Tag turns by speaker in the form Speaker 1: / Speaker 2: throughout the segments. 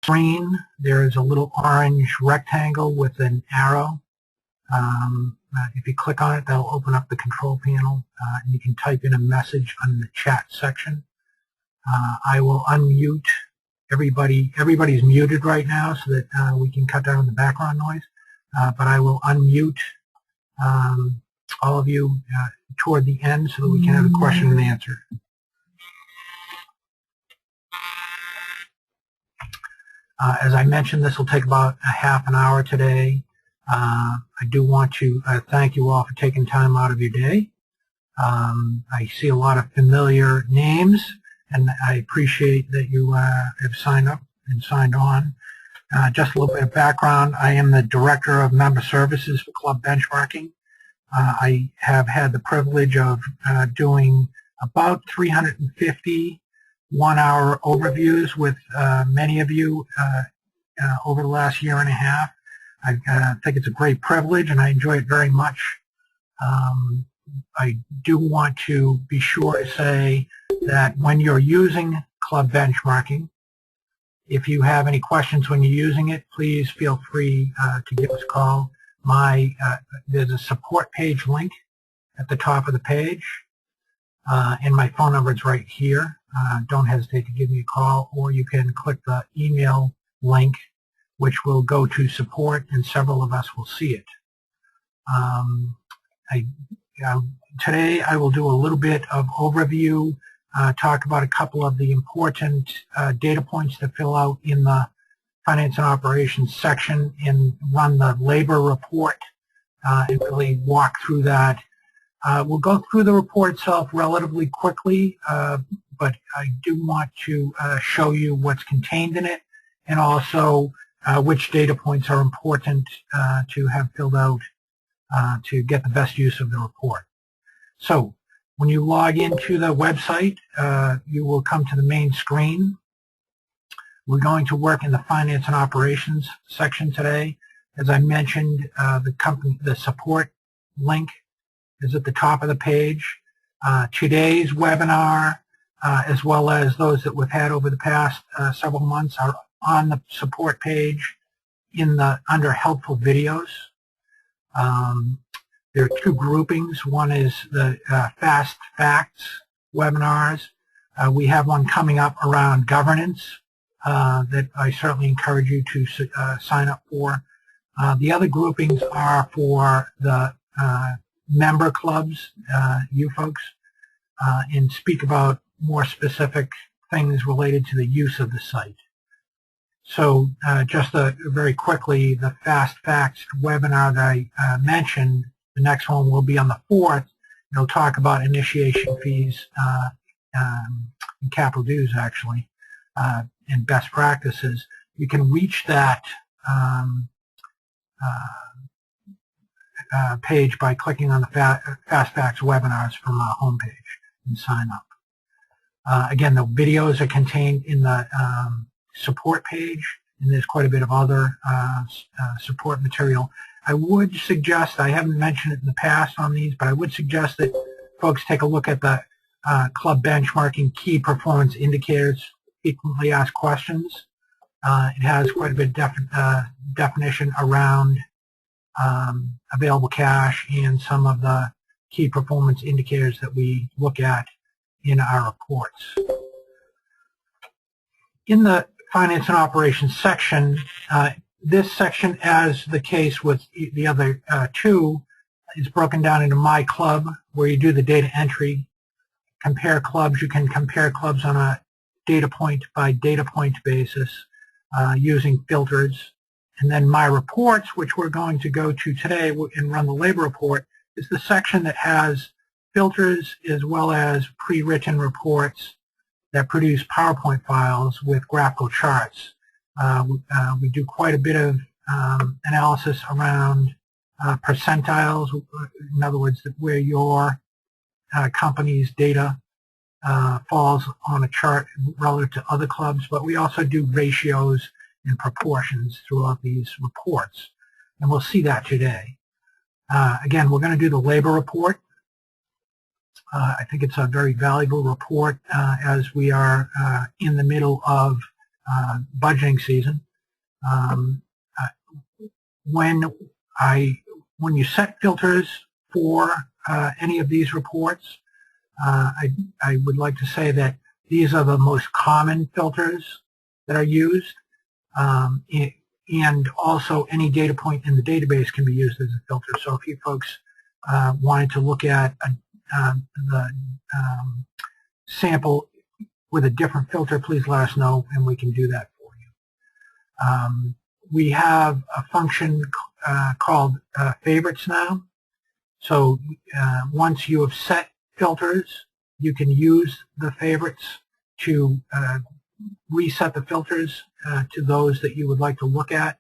Speaker 1: screen, there is a little orange rectangle with an arrow. If you click on it, that'll open up the control panel, and you can type in a message on the chat section. I will unmute everybody. Everybody's muted right now so that we can cut down the background noise, but I will unmute all of you toward the end so that we can have a question and answer. As I mentioned, this will take about a half an hour today. I do want to thank you all for taking time out of your day. I see a lot of familiar names, and I appreciate that you have signed up and signed on. Just a little bit of background. I am the Director of Member Services for Club Benchmarking. I have had the privilege of doing about 350 one-hour overviews with many of you over the last year and a half. I think it's a great privilege, and I enjoy it very much. I do want to be sure to say that when you're using Club Benchmarking, if you have any questions when you're using it, please feel free to give us a call. There's a support page link at the top of the page, and my phone number is right here. Don't hesitate to give me a call, or you can click the email link, which will go to support, and several of us will see it. Today I will do a little bit of overview, talk about a couple of the important data points to fill out in the Finance and Operations section, and run the labor report and really walk through that. We'll go through the report itself relatively quickly, but I do want to show you what's contained in it, and also which data points are important to have filled out to get the best use of the report. So when you log into the website, you will come to the main screen. We're going to work in the Finance and Operations section today. As I mentioned, the support link is at the top of the page. Today's webinar, as well as those that we've had over the past several months, are on the support page under helpful videos. There are two groupings. One is the Fast Facts webinars. We have one coming up around governance that I certainly encourage you to sign up for. The other groupings are for the member clubs, you folks, and speak about more specific things related to the use of the site. So just very quickly, the Fast Facts webinar that I mentioned, the next one will be on the 4th. It'll talk about initiation fees and capital dues, actually, and best practices. You can reach that page by clicking on the Fast Facts webinars from our homepage and sign up. Again, the videos are contained in the support page, and there's quite a bit of other support material. I would suggest, I haven't mentioned it in the past on these, but I would suggest that folks take a look at the Club Benchmarking Key Performance Indicators Frequently Asked Questions. It has quite a bit of definition around available cash and some of the key performance indicators that we look at in our reports. In the Finance and Operations section, this section, as the case with the other two, is broken down into My Club, where you do the data entry. Compare clubs, you can compare clubs on a data point by data point basis using filters. And then My Reports, which we're going to go to today and run the labor report, is the section that has filters as well as pre-written reports that produce PowerPoint files with graphical charts. We do quite a bit of analysis around percentiles, in other words, where your company's data falls on a chart relative to other clubs, but we also do ratios and proportions throughout these reports, and we'll see that today. Again, we're going to do the labor report. I think it's a very valuable report as we are in the middle of budgeting season. When you set filters for any of these reports, I would like to say that these are the most common filters that are used, and also any data point in the database can be used as a filter. So if you folks wanted to look at the sample with a different filter, please let us know and we can do that for you. We have a function called favorites now. So once you have set filters, you can use the favorites to reset the filters to those that you would like to look at.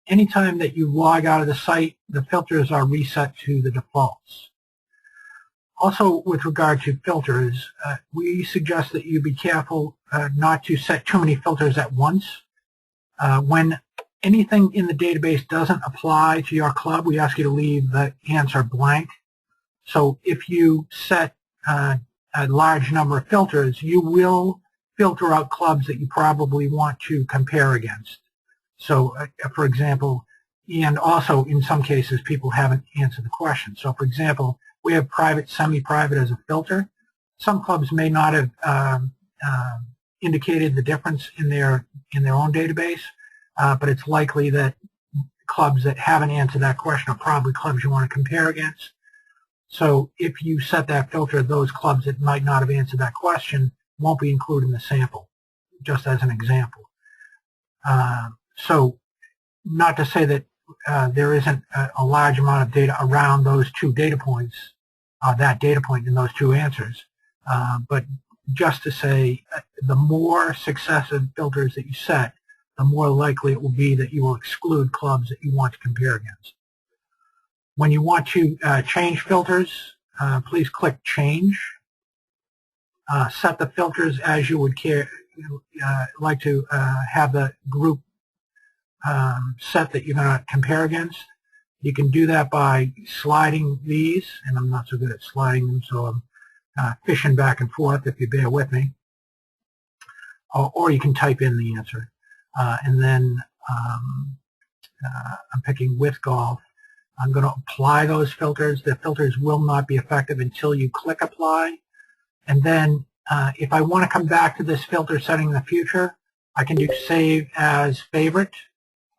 Speaker 1: Anytime that you log out of the site, the filters are reset to the defaults. Also, with regard to filters, we suggest that you be careful not to set too many filters at once. When anything in the database doesn't apply to your club, we ask you to leave the answer blank. So if you set a large number of filters, you will filter out clubs that you probably want to compare against. So, for example, and also in some cases, people haven't answered the question. So, for example, we have private, semi-private as a filter. Some clubs may not have indicated the difference in their own database, but it's likely that clubs that haven't answered that question are probably clubs you want to compare against. So if you set that filter, those clubs that might not have answered that question won't be included in the sample, just as an example. So not to say that there isn't a large amount of data around those two data points, that data point in those two answers, but just to say the more successive filters that you set, the more likely it will be that you will exclude clubs that you want to compare against. When you want to change filters, please click Change. Set the filters as you would like to have the group set that you're going to compare against. You can do that by sliding these, and I'm not so good at sliding them, so I'm fishing back and forth if you bear with me. Or you can type in the answer. And then I'm picking with golf. I'm going to apply those filters. The filters will not be effective until you click Apply. And then if I want to come back to this filter setting in the future, I can do Save as Favorite.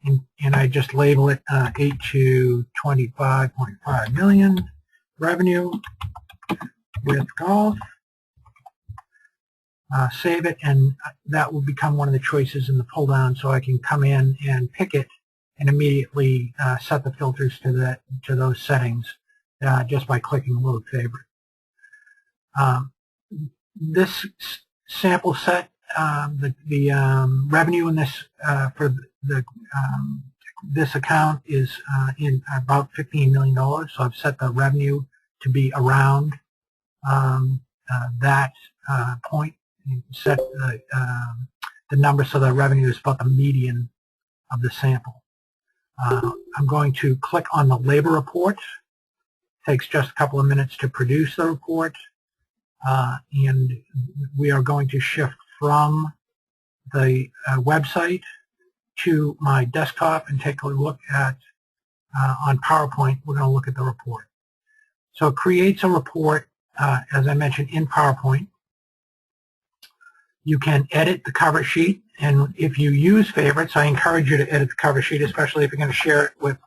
Speaker 1: And I just label it 8 to 25.5 million revenue with golf. Save it, and that will become one of the choices in the pull down, so I can come in and pick it and immediately set the filters to those settings just by clicking Load Favorite. This sample set, the revenue in this for this account is in about $15 million. So I've set the revenue to be around that point. You can set the number so the revenue is about the median of the sample. I'm going to click on the labor report. It takes just a couple of minutes to produce the report. And we are going to shift from the website to my desktop and take a look at, on PowerPoint, we're going to look at the report. So it creates a report, as I mentioned, in PowerPoint. You can edit the cover sheet, and if you use favorites, I encourage you to edit the cover sheet, especially if you're going to share it with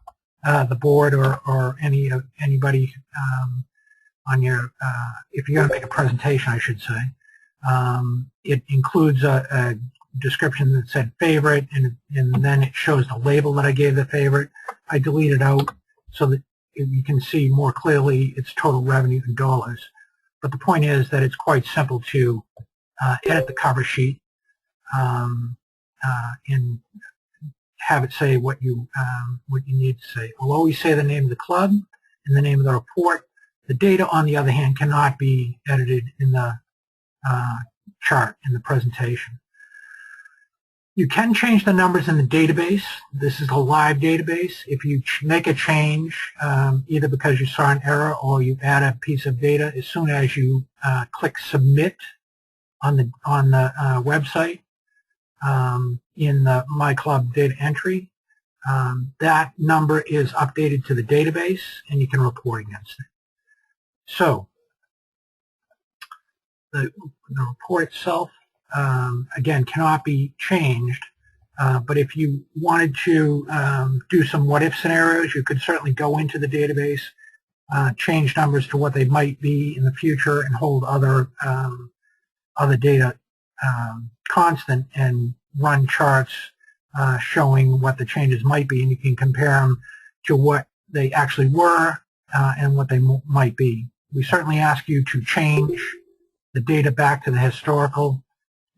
Speaker 1: the board or anybody on your, if you're going to make a presentation, I should say. It includes a description that said favorite, and then it shows the label that I gave the favorite. I deleted out so that you can see more clearly its total revenue in dollars. But the point is that it's quite simple to edit the cover sheet and have it say what you need to say. I'll always say the name of the club and the name of the report. The data, on the other hand, cannot be edited in the chart in the presentation. You can change the numbers in the database. This is a live database. If you make a change, either because you saw an error or you add a piece of data, as soon as you click Submit on the website, in the My Club data entry. That number is updated to the database, and you can report against it. So the report itself, again, cannot be changed. But if you wanted to do some what-if scenarios, you could certainly go into the database, change numbers to what they might be in the future, and hold other data constant and run charts showing what the changes might be, and you can compare them to what they actually were and what they might be. We certainly ask you to change the data back to the historical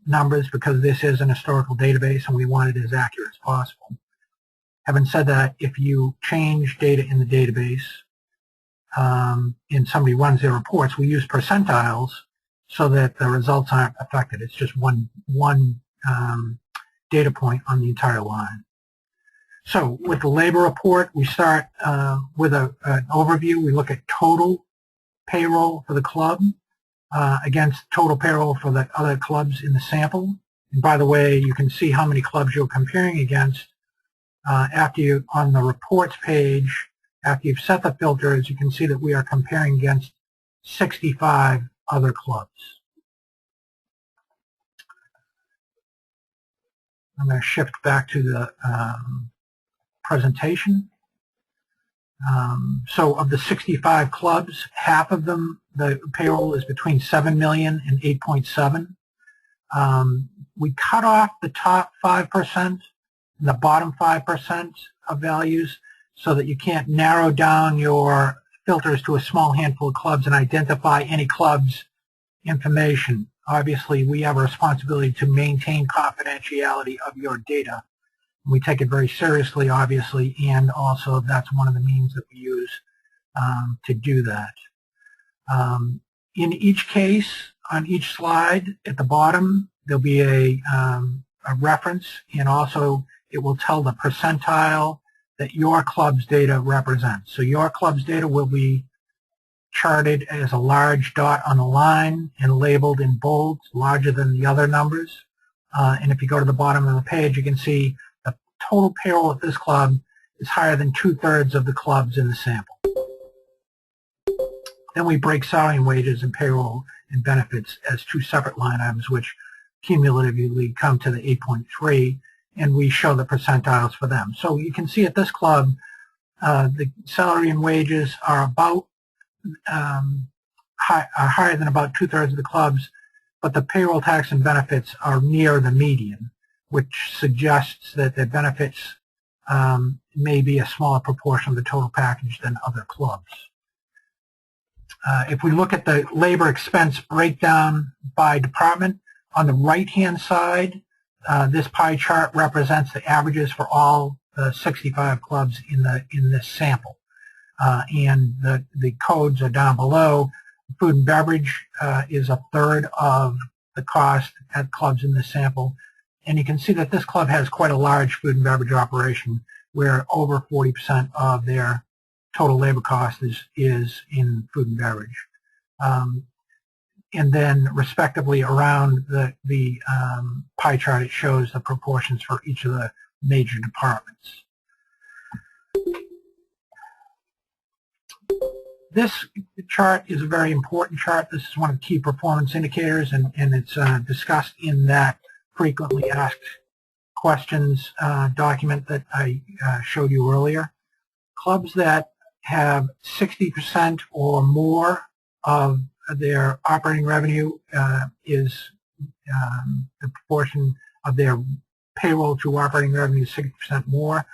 Speaker 1: numbers because this is an historical database and we want it as accurate as possible. Having said that, if you change data in the database and somebody runs their reports, we use percentiles so that the results aren't affected. It's just one data point on the entire line. So with the labor report, we start with an overview. We look at total payroll for the club against total payroll for the other clubs in the sample. And by the way, you can see how many clubs you're comparing against after you, on the reports page, after you've set the filters, you can see that we are comparing against 65 other clubs. I'm going to shift back to the presentation. So of the 65 clubs, half of them, the payroll is between 7 million and 8.7. We cut off the top 5% and the bottom 5% of values so that you can't narrow down your filters to a small handful of clubs and identify any club's information. Obviously, we have a responsibility to maintain confidentiality of your data. We take it very seriously, obviously, and also that's one of the means that we use to do that. In each case, on each slide at the bottom, there'll be a reference, and also it will tell the percentile that your club's data represents. So your club's data will be charted as a large dot on the line and labeled in bold, larger than the other numbers. And if you go to the bottom of the page, you can see the total payroll at this club is higher than 2/3 of the clubs in the sample. Then we break salary and wages and payroll and benefits as two separate line items, which cumulatively come to the 8.3, and we show the percentiles for them. So you can see at this club, the salary and wages are about higher than about 2/3 of the clubs, but the payroll tax and benefits are near the median, which suggests that the benefits may be a smaller proportion of the total package than other clubs. If we look at the labor expense breakdown by department, on the right-hand side, this pie chart represents the averages for all the 65 clubs in this sample. And the codes are down below. Food and beverage is 1/3 of the cost at clubs in this sample. And you can see that this club has quite a large food and beverage operation where over 40% of their total labor cost is in food and beverage. And then respectively around the pie chart, it shows the proportions for each of the major departments. This chart is a very important chart. This is one of the key performance indicators, and it's discussed in that frequently asked questions document that I showed you earlier. Clubs that have 60% or more of their operating revenue is the proportion of their payroll to operating revenue is 60% more,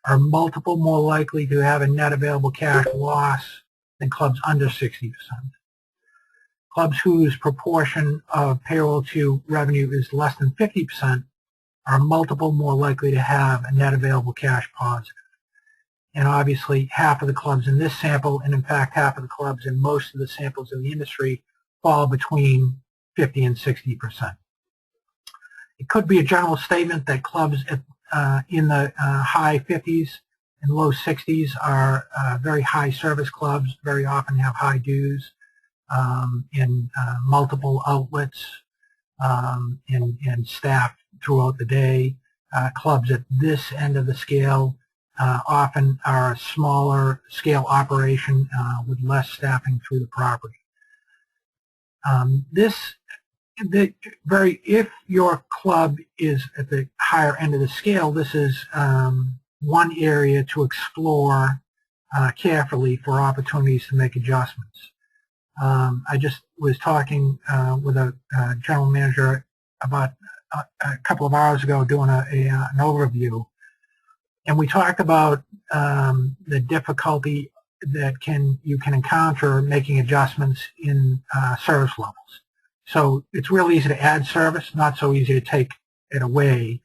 Speaker 1: are multiple more likely to have a net available cash loss than clubs under 60%. Clubs whose proportion of payroll to revenue is less than 50% are multiple more likely to have a net available cash positive. And obviously, half of the clubs in this sample, and in fact, half of the clubs in most of the samples in the industry, fall between 50 and 60%. It could be a general statement that clubs in the high 50s and low 60s are very high service clubs, very often have high dues in multiple outlets and staffed throughout the day. Clubs at this end of the scale often are a smaller scale operation with less staffing through the property. If your club is at the higher end of the scale, this is one area to explore carefully for opportunities to make adjustments. I just was talking with a general manager about a couple of hours ago doing an overview, and we talked about the difficulty that you can encounter making adjustments in service levels. So it's real easy to add service, not so easy to take it away,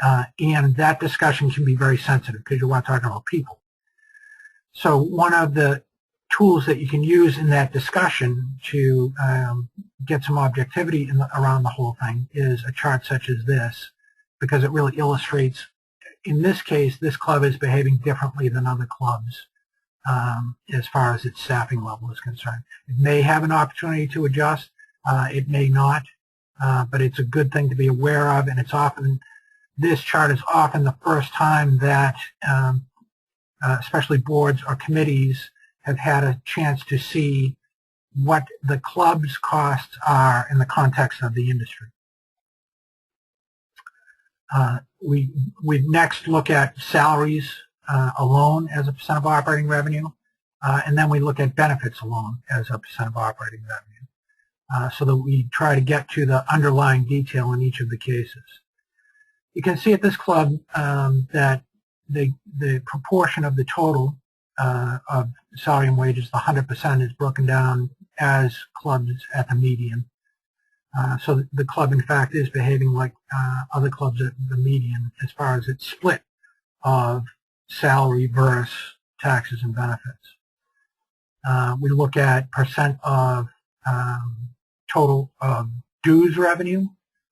Speaker 1: and that discussion can be very sensitive because you want to talk about people. So one of the tools that you can use in that discussion to get some objectivity around the whole thing is a chart such as this, because it really illustrates, in this case, this club is behaving differently than other clubs as far as its staffing level is concerned. It may have an opportunity to adjust, it may not, but it's a good thing to be aware of, and it's often, this chart is often the first time that especially boards or committees have had a chance to see what the club's costs are in the context of the industry. We next look at salaries alone as a percent of operating revenue, and then we look at benefits alone as a percent of operating revenue, so that we try to get to the underlying detail in each of the cases. You can see at this club that the proportion of the total of salary and wages, the 100%, is broken down as clubs at the median. So the club, in fact, is behaving like other clubs at the median as far as its split of salary versus taxes and benefits. We look at percent of total dues revenue,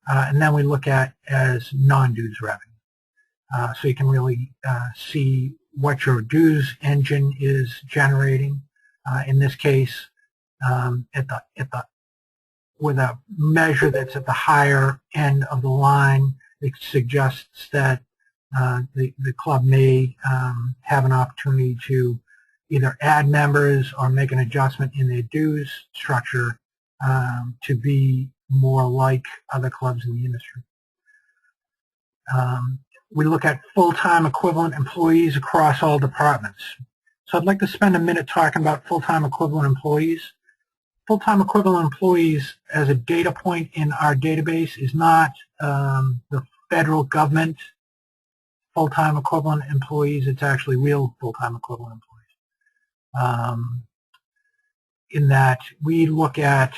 Speaker 1: and then we look at as non-dues revenue. So you can really see what your dues engine is generating. In this case, with a measure that's at the higher end of the line, it suggests that the club may have an opportunity to either add members or make an adjustment in their dues structure to be more like other clubs in the industry. We look at full-time equivalent employees across all departments. So I'd like to spend a minute talking about full-time equivalent employees. Full-time equivalent employees as a data point in our database is not the federal government full-time equivalent employees. It's actually real full-time equivalent employees. In that we look at,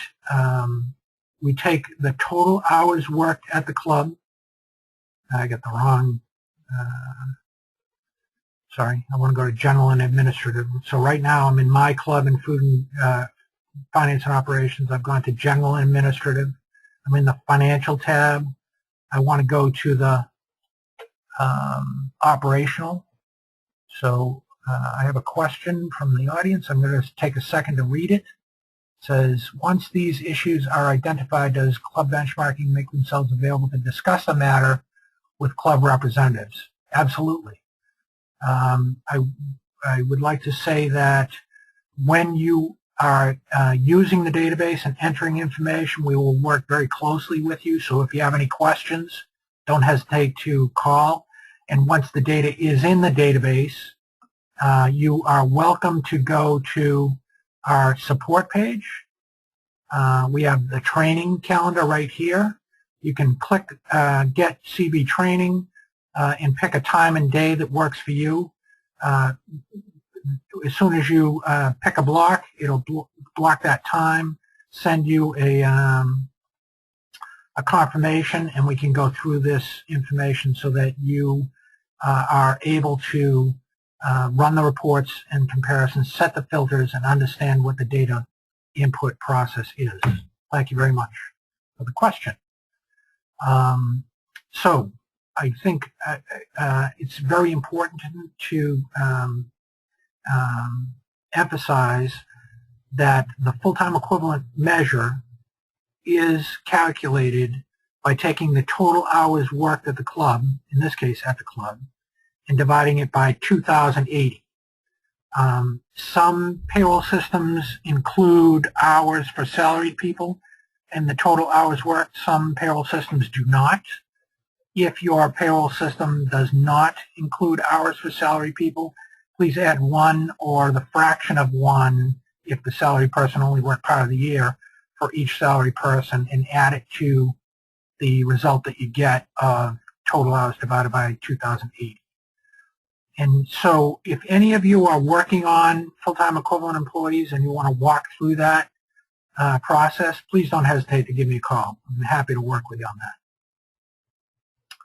Speaker 1: we take the total hours worked at the club. I got the wrong, sorry, I want to go to general and administrative. So right now I'm in my club in food and finance and operations. I've gone to general and administrative. I'm in the financial tab. I want to go to the operational. So I have a question from the audience. I'm going to take a second to read it. It says, once these issues are identified, does club benchmarking make themselves available to discuss the matter with club representatives? Absolutely. I would like to say that when you are using the database and entering information, we will work very closely with you. So if you have any questions, don't hesitate to call. And once the data is in the database, you are welcome to go to our support page. We have the training calendar right here. You can click Get CB Training and pick a time and day that works for you. As soon as you pick a block, it'll block that time, send you a confirmation, and we can go through this information so that you are able to run the reports and comparisons, set the filters, and understand what the data input process is. Thank you very much for the question. So I think it's very important to emphasize that the full-time equivalent measure is calculated by taking the total hours worked at the club, in this case at the club, and dividing it by 2,080. Some payroll systems include hours for salaried people and the total hours worked. Some payroll systems do not. If your payroll system does not include hours for salaried people, please add 1 or the fraction of 1 if the salaried person only worked part of the year for each salaried person, and add it to the result that you get of total hours divided by 2,080. And so if any of you are working on full-time equivalent employees and you want to walk through that process, please don't hesitate to give me a call. I'm happy to work with you on that.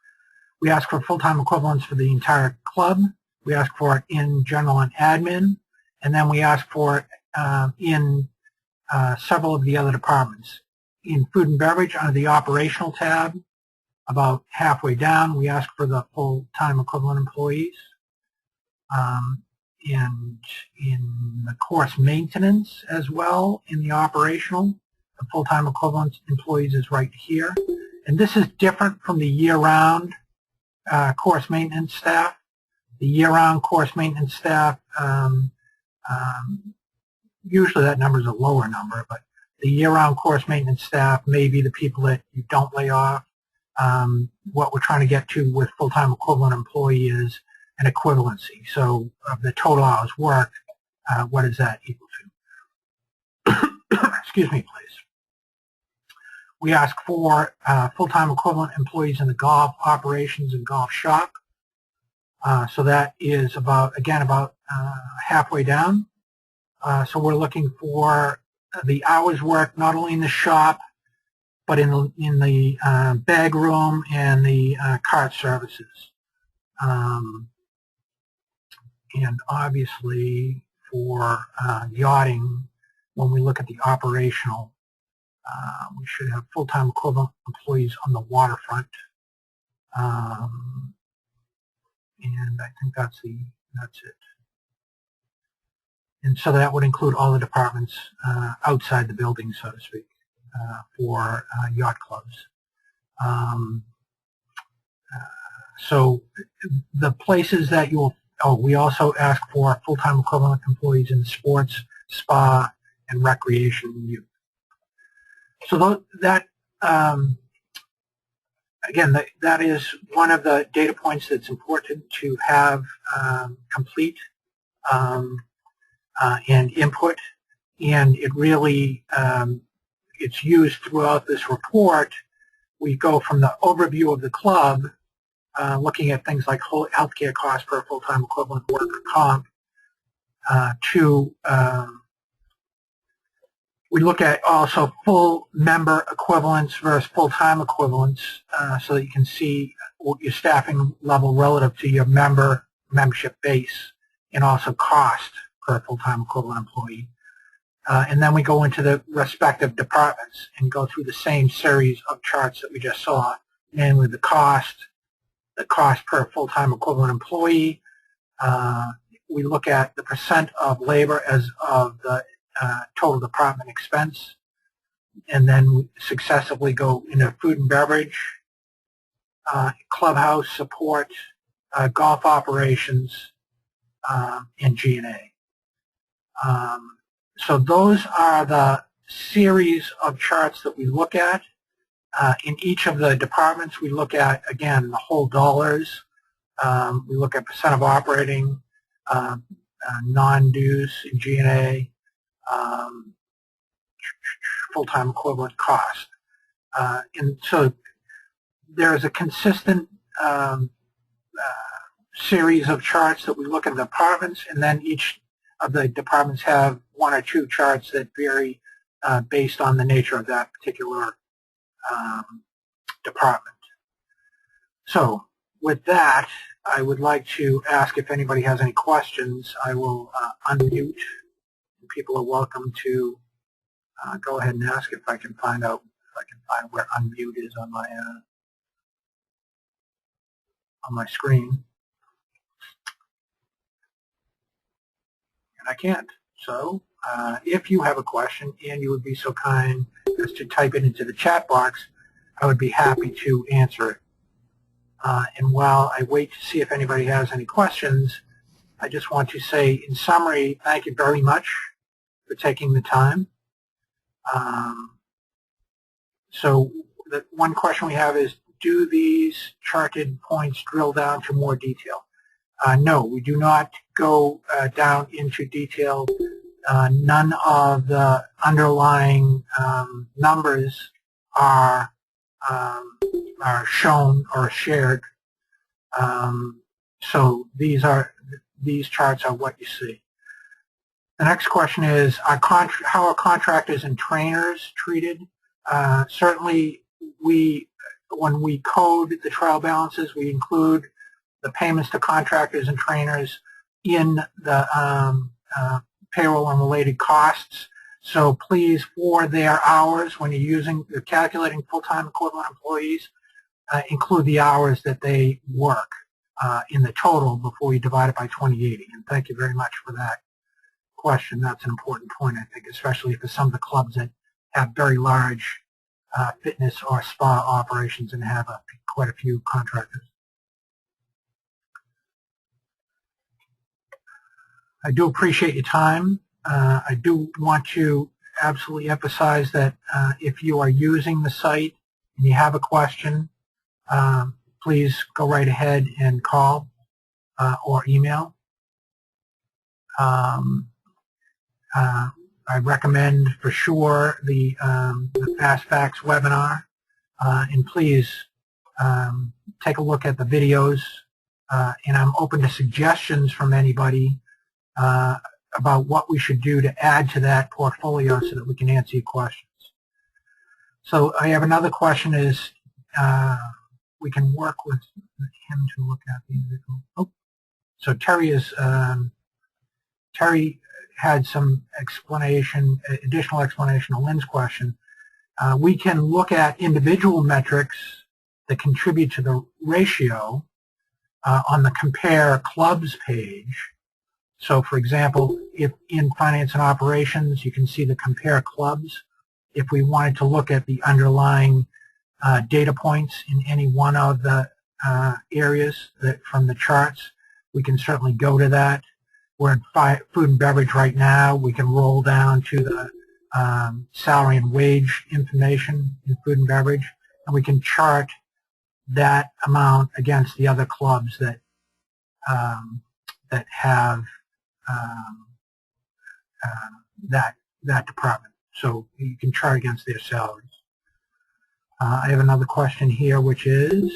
Speaker 1: We ask for full-time equivalents for the entire club. We ask for it in general and admin, and then we ask for it in several of the other departments. In food and beverage, under the operational tab, about halfway down, we ask for the full-time equivalent employees. And in the course maintenance as well, in the operational, the full-time equivalent employees is right here. And this is different from the year-round course maintenance staff. The year-round course maintenance staff, usually that number is a lower number, but the year-round course maintenance staff may be the people that you don't lay off. What we're trying to get to with full-time equivalent employee is an equivalency. So of the total hours worked, what is that equal to? Excuse me, please. We ask for full-time equivalent employees in the golf operations and golf shop. So that is about halfway down. So we're looking for the hours worked not only in the shop, but in the bag room and the cart services. And obviously for yachting, when we look at the operational, we should have full-time equivalent employees on the waterfront. And I think that's it. And so that would include all the departments outside the building, so to speak, for yacht clubs. So the places that you'll, we also ask for full-time equivalent employees in sports, spa, and recreation and youth. So that, again, that is one of the data points that's important to have complete and input, and it really, it's used throughout this report. We go from the overview of the club, looking at things like healthcare costs per full-time equivalent worker comp, to we look at also full member equivalents versus full-time equivalents, so that you can see your staffing level relative to your membership base, and also cost per full-time equivalent employee. And then we go into the respective departments and go through the same series of charts that we just saw, namely the cost per full-time equivalent employee. We look at the percent of labor as of the total department expense, and then we successively go into food and beverage, clubhouse support, golf operations, and G&A. So those are the series of charts that we look at. In each of the departments, we look at, again, the whole dollars. We look at percent of operating, non-dues in G&A, full-time equivalent cost. And so there's a consistent series of charts that we look at the departments, and then each of the departments have one or two charts that vary based on the nature of that particular department. So with that, I would like to ask if anybody has any questions. I will unmute. People are welcome to go ahead and ask if I can find out where unmute is on my screen. And I can't. So if you have a question and you would be so kind as to type it into the chat box, I would be happy to answer it. And while I wait to see if anybody has any questions, I just want to say, in summary, thank you very much for taking the time. So the one question we have is, do these charted points drill down to more detail? No, we do not go down into detail. None of the underlying numbers are shown or shared. So these charts are what you see. The next question is, how are contractors and trainers treated? Certainly, when we code the trial balances, we include the payments to contractors and trainers in the payroll and related costs. So please, for their hours, when you're calculating full-time equivalent employees, include the hours that they work in the total before you divide it by 2080. And thank you very much for that question. That's an important point, I think, especially for some of the clubs that have very large fitness or spa operations and have quite a few contractors. I do appreciate your time. I do want to absolutely emphasize that if you are using the site and you have a question, please go right ahead and call or email. I recommend for sure the Fast Facts webinar, and please take a look at the videos, and I'm open to suggestions from anybody about what we should do to add to that portfolio so that we can answer your questions. So I have another question is, we can work with him to look at the individual. Oh, so Terry had some additional explanation of Lynn's question. We can look at individual metrics that contribute to the ratio on the Compare Clubs page. So, for example, if in Finance and Operations, you can see the Compare Clubs. If we wanted to look at the underlying data points in any one of the areas from the charts, we can certainly go to that. We're in food and beverage right now. We can roll down to the salary and wage information in food and beverage, and we can chart that amount against the other clubs that have that department. So you can chart against their salaries. I have another question here, which is,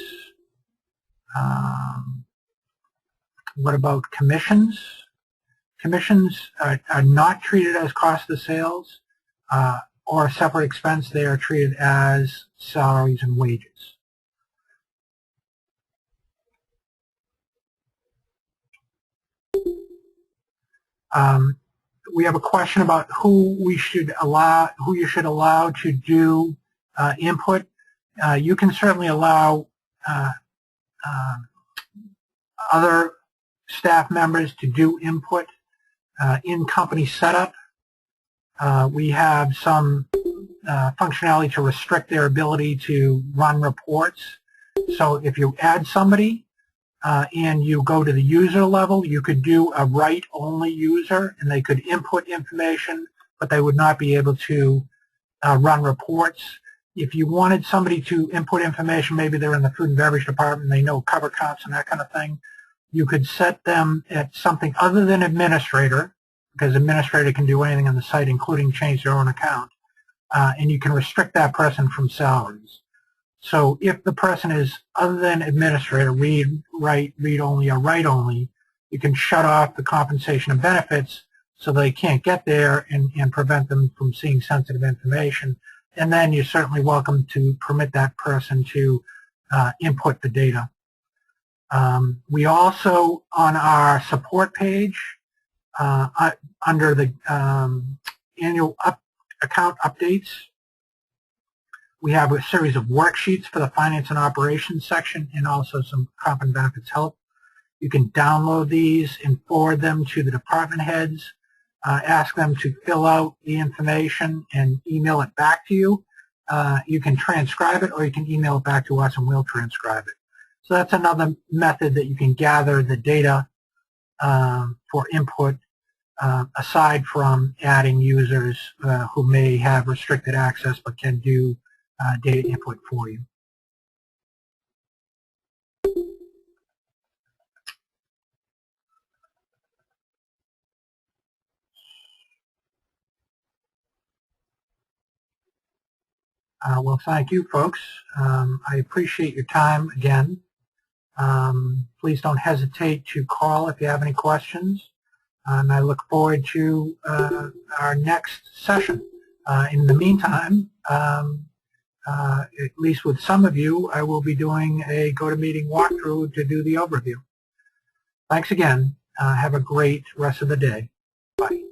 Speaker 1: what about commissions? Commissions are not treated as cost of sales or a separate expense. They are treated as salaries and wages. We have a question about who you should allow to do input. You can certainly allow other staff members to do input in company setup. We have some functionality to restrict their ability to run reports. So if you add somebody and you go to the user level, you could do a write-only user, and they could input information, but they would not be able to run reports. If you wanted somebody to input information, maybe they're in the food and beverage department, they know cover counts and that kind of thing, you could set them at something other than administrator, because administrator can do anything on the site, including change their own account, and you can restrict that person from salaries. So if the person is other than administrator, read, write, read-only, or write-only, you can shut off the compensation and benefits so they can't get there and prevent them from seeing sensitive information. And then you're certainly welcome to permit that person to input the data. We also, on our support page, under the annual account updates, we have a series of worksheets for the Finance and Operations section, and also some comp and benefits help. You can download these and forward them to the department heads, ask them to fill out the information and email it back to you. you can transcribe it or you can email it back to us and we'll transcribe it. So that's another method that you can gather the data for input aside from adding users who may have restricted access but can do data input for you. Well, thank you, folks. I appreciate your time again. Please don't hesitate to call if you have any questions. And I look forward to our next session. In the meantime, at least with some of you, I will be doing a GoToMeeting walkthrough to do the overview. Thanks again. Have a great rest of the day. Bye.